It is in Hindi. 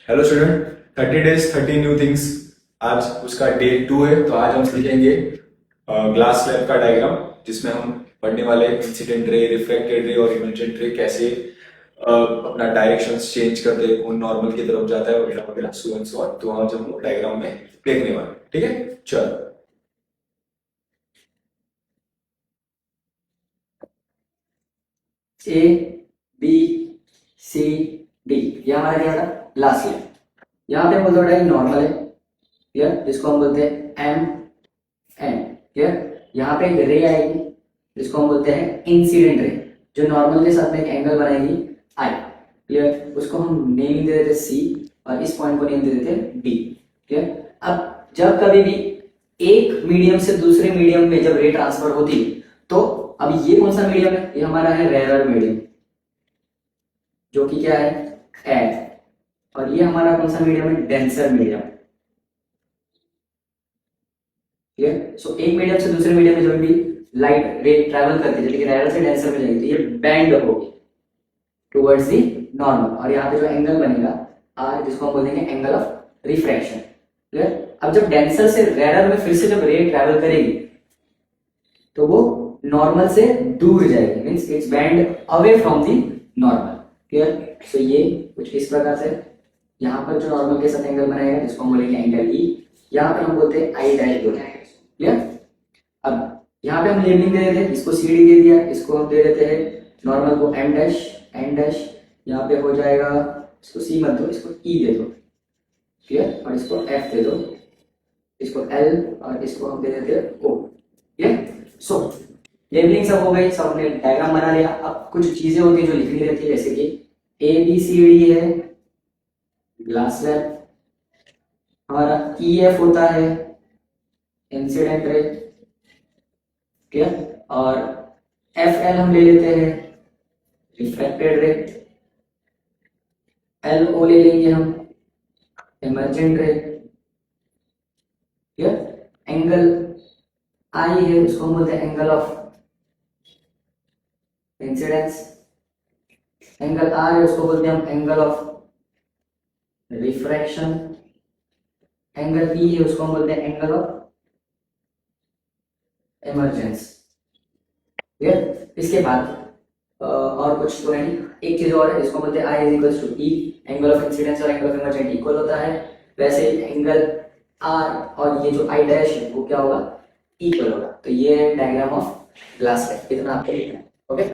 Hello student, 30 days 30 new things. आज उसका डे 2 है। तो आज हम सीखेंगे ग्लास स्लैब का डायग्राम, जिसमें हम पढ़ने वाले इंसिडेंट रे, रिफ्रैक्टेड रे और इमर्जेंट रे कैसे अपना डायरेक्शंस चेंज करते हैं, कौन नॉर्मल की तरफ जाता है वगैरह वगैरह, सो एंड सो ऑन। तो आज हम डायग्राम में देखने वाले, ठीक है। चलो, ए बी सी डी, ये हमारा क्या था? Last year. यहाँ पे बोलते हैं नॉर्मल है, क्लियर, जिसको हम बोलते हैं एम एन, क्लियर। यहाँ पे एक रे आएगी जिसको हम बोलते हैं इंसिडेंट रे, जो नॉर्मल के साथ में एक एंगल बनाएगी आई, क्लियर। उसको हम नेम दे देते सी और इस पॉइंट को नेम दे देते डी, क्लियर। अब जब कभी भी एक मीडियम से दूसरे मीडियम में जब रे ट्रांसफर होती है, तो अब ये कौन सा मीडियम है? ये हमारा है रेयर मीडियम, जो कि क्या है? एयर। और ये हमारा कौन सा मीडियम है? Denser medium, clear. सो एक मीडियम से दूसरे मीडियम में जब भी लाइट रे ट्रैवल करती है, लेकिन रेयर से डेंसर में जाएगी, तो ये बेंड होगी टुवर्ड्स दी नॉर्मल। और यहाँ पे जो एंगल बनेगा आर, जिसको हम बोलेंगे एंगल ऑफ रिफ्रैक्शन, क्लियर। अब जब डेंसर से रेयर में फिर से जब रे ट्रैवल करेगी, तो वो नॉर्मल से दूर जाएगी, means it's bend away from the normal, clear. So ये कुछ इस प्रकार से यहाँ पर जो नॉर्मल के साथ एंगल बनाएगा, जिसको हम बोलेंगे एंगल ई, यहाँ पे हम बोलते हैं आई डैश बोलते हैं, क्लियर। अब यहाँ पे हम लेबलिंग दे देते हैं, इसको सी डी दे दिया, इसको हम दे देते हैं नॉर्मल को एम डैश, एन डैश, यहाँ पे हो जाएगा, इसको सी मत दो, इसको ई दे दो, क्लियर। और इसको एफ दे दो, इसको एल, और इसको हम दे देते हैं ओ, क्लियर। सो लेबलिंग सब हो गई, सब हमने डायग्राम बना लिया। अब कुछ चीजें होती है जो लिखनी रहती है, जैसे कि ए बी सी डी है ग्लास स्लैब, हमारा ई एफ होता है इंसिडेंट रे, क्लियर। और एफ एल हम ले लेते हैं रिफ्रैक्टेड रे, एल ओ ले लेंगे हम इमर्जेंट रे, क्लियर। एंगल आई है, उसको हम बोलते हैं angle of incidence. Angle R है, उसको बोलते हैं हम angle of refraction. Angle E है, उसको हम बोलते हैं एंगल ऑफ इमर्जेंस, क्लियर। इसके बाद और कुछ तो नहीं, एक चीज और है, जिसको बोलते हैं I is equal to E, angle of incidence और एंगल ऑफ इमर्जेंट इक्वल होता है। वैसे एंगल आर और ये जो आई डैश है वो क्या होगा? इक्वल होगा। तो ये है डायग्राम ऑफ ग्लास स्लैब, इतना आपको लिखना है, ओके।